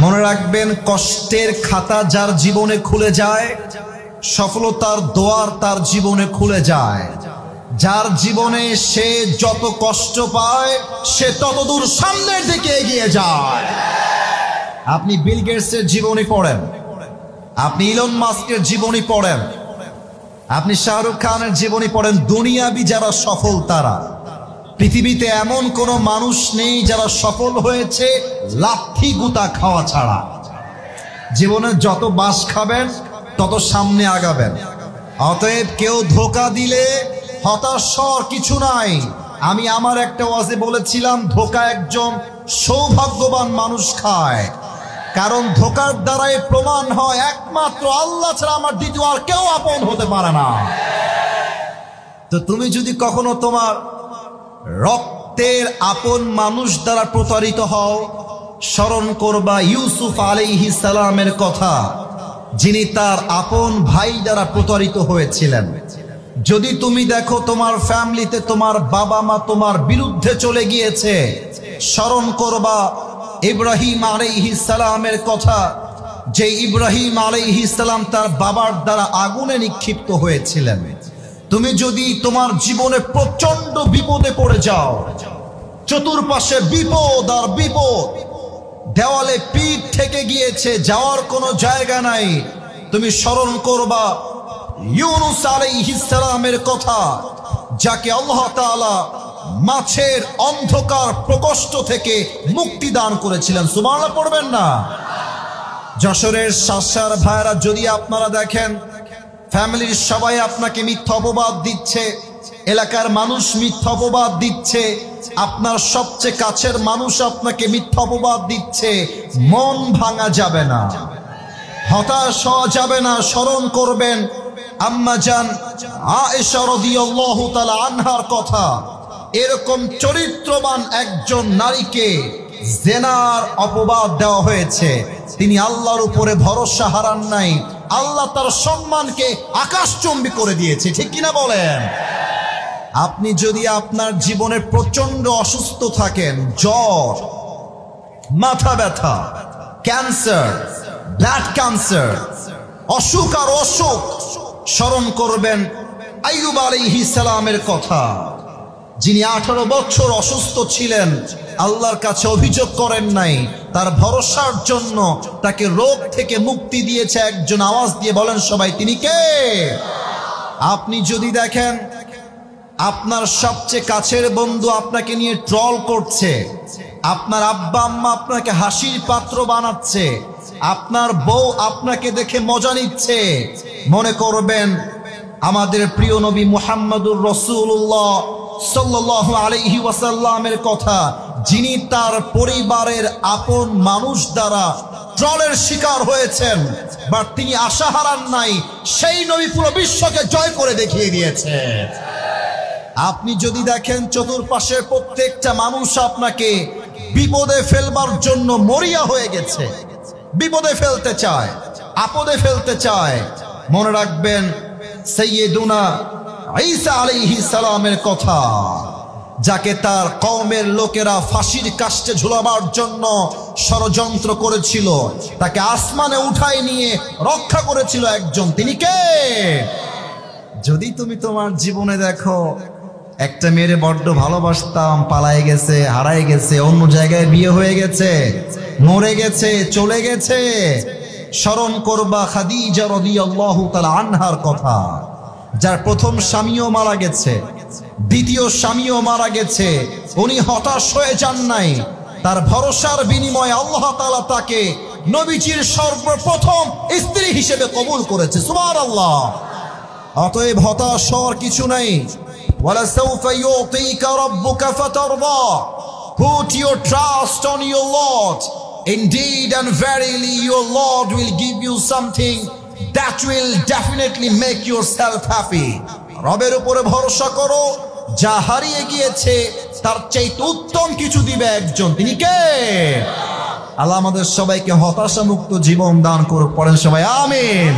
মনে রাখবেন, কষ্টের খাতা যার জীবনে খুলে যায়, সফলতার দোয়ার তার জীবনে খুলে যায়। যার জীবনে সে যত কষ্ট পায় সে ততদূর সামনের দিকে এগিয়ে যায়। আপনি বিল গেটসের জীবনী পড়েন, আপনি ইলন মাস্কের জীবনী পড়েন, আপনি শাহরুখ খানের জীবনী পড়েন, দুনিয়াবি যারা সফল তারা, পৃথিবীতে এমন কোন মানুষ নেই যারা সফল হয়েছে লাথি গুতা খাওয়া ছাড়া। জীবনে যত বাস খাবেন তত সামনে আগাবেন। অতএব কেউ ধোঁকা দিলে হতাশ হওয়ার কিছু নাই। আমি আমার একটা ওয়াজে বলেছিলাম, ধোঁকা একজন সৌভাগ্যবান মানুষ খায়, কারণ ধোঁকার দ্বারাই প্রমাণ হয় একমাত্র আল্লাহ ছাড়া আমার দ্বিতীয় আর কেউ আপন হতে পারে না। তো তুমি যদি কখনো তোমার রক্তের আপন মানুষ দ্বারা প্রতারিত হও, স্মরণ করবা ইউসুফ আলাইহিস সালামের কথা, যিনি তার আপন ভাই দ্বারা প্রতারিত হয়েছিলেন। যদি তুমি দেখো তোমার ফ্যামিলিতে তোমার বাবা মা তোমার বিরুদ্ধে চলে গিয়েছে, স্মরণ করবা ইব্রাহিম আলাইহিস সালামের কথা, যে ইব্রাহিম আলাইহিস সালাম তার বাবার দ্বারা আগুনে নিক্ষিপ্ত হয়েছিলেন। তুমি যদি তোমার জীবনে প্রচন্ড বিপদে পড়ে যাও, চতুর্পাশে বিপদ আর বিপদ, দেওয়ালে পিঠ থেকে গিয়েছে, যাওয়ার কোনো জায়গা নাই, তুমি স্মরণ করবা ইউনুস আলাইহিস সালামের কথা, যাকে আল্লাহ তাআলা মাছের অন্ধকার প্রকোষ্ঠ থেকে মুক্তি দান করেছিলেন। সুবহানাল্লাহ পড়বেন না? যশোরের শাসার ভাইরা, যদি আপনারা দেখেন ফ্যামিলির সবাই আপনাকে মিথ্যা অপবাদ দিচ্ছে, এলাকার মানুষ মিথ্যা অপবাদ দিচ্ছে, আপনার সবচেয়ে কাছের মানুষ আপনাকে মিথ্যা অপবাদ দিচ্ছে, মন ভাঙা যাবে না, হতাশ হওয়া যাবে না। স্মরণ করবেন আম্মা জান আয়েশা রাদিয়াল্লাহু তাআলা আনহার কথা। এরকম চরিত্রবান একজন নারীকে জিনার অপবাদ দেওয়া হয়েছে, তিনি আল্লাহর উপরে ভরসা হারান নাই, আল্লাহ তার সম্মানকে আকাশচুম্বী করে দিয়েছে। ঠিক কিনা বলেন? আপনি যদি আপনার জীবনে প্রচন্ড অসুস্থ থাকেন, জ্বর, মাথা ব্যথা, ক্যান্সার, ব্লাড ক্যান্সার, অসুখ আর অসুখ, স্মরণ করবেন আইয়ুব আলাইহিস সালামের কথা, যিনি 18 বছর অসুস্থ ছিলেন, আল্লাহর কাছে অভিযোগ করেন নাই, তার ভরসার জন্য তাকে রোগ থেকে মুক্তি দিয়েছে একজন। আওয়াজ দিয়ে বলেন সবাই, তিনি কে? আপনি যদি দেখেন আপনার সবচেয়ে কাছের বন্ধু আপনাকে নিয়ে ট্রল করছে, আপনার আব্বা আম্মা আপনাকে হাসির পাত্র বানাচ্ছে, আপনার বউ আপনাকে দেখে মজা নিচ্ছে, মনে করবেন আমাদের প্রিয় নবী মুহাম্মদুর রাসূলুল্লাহ সাল্লাল্লাহু আলাইহি ওয়াসাল্লামের কথা, যিনি তার পরিবারের আপন মানুষ দ্বারা ট্রলের শিকার হয়েছেন, বাট তিনি আশা হারান নাই, সেই নবী পুরো বিশ্বকে জয় করে দেখিয়ে দিয়েছে। আপনি যদি দেখেন চতুর্পাশের প্রত্যেকটা মানুষ আপনাকে বিপদে ফেলবার জন্য মরিয়া হয়ে গেছে, বিপদে ফেলতে চায়, আপদে ফেলতে চায়, মনে রাখবেন সাইয়্যিদুনা ঈসা আলাইহিস সালামের কথা, যাকে তার কওমের লোকেরা ফাঁসির কাস্টে ঝুলাবার জন্য ষড়যন্ত্র করেছিল, তাকে আসমানে উঠায় নিয়ে রক্ষা করেছিল একজন, তিনি কে? যদি তুমি তোমার জীবনে দেখো একটা মেয়েরে বড্ড ভালোবাসতাম, পালায়ে গেছে, হারায় গেছে, অন্য জায়গায় বিয়ে হয়ে গেছে, মরে গেছে, চলে গেছে, স্মরণ করবা খাদিজা রাদিয়াল্লাহু তাআলা আনহার কথা, যার প্রথম স্বামীও মারা গেছে, দ্বিতীয় স্বামীও মারা গেছে, উনি হতাশ হয়ে যান নাই, তার ভরসার বিনিময়ে আল্লাহ তাআলা তাকে নবীজির সর্বপ্রথম স্ত্রী হিসেবে কবুল করেছে। সুবহানাল্লাহ। অতএব হতাশ হওয়ার কিছু নাই। ওয়ালাসাউফা ইউতিকা রাব্বুকা ফাতারদা, put your trust on your Lord, indeed and verily your Lord will give you something that will definitely make yourself happy. রবের উপরে ভরসা করো, যা হারিয়ে গিয়েছে তার চাইতে উত্তম কিছু দিবে একজন, তিনি কে? আল্লাহ আমাদের সবাইকে হতাশা মুক্ত জীবন দান করুক। পড়েন সবাই আমিন।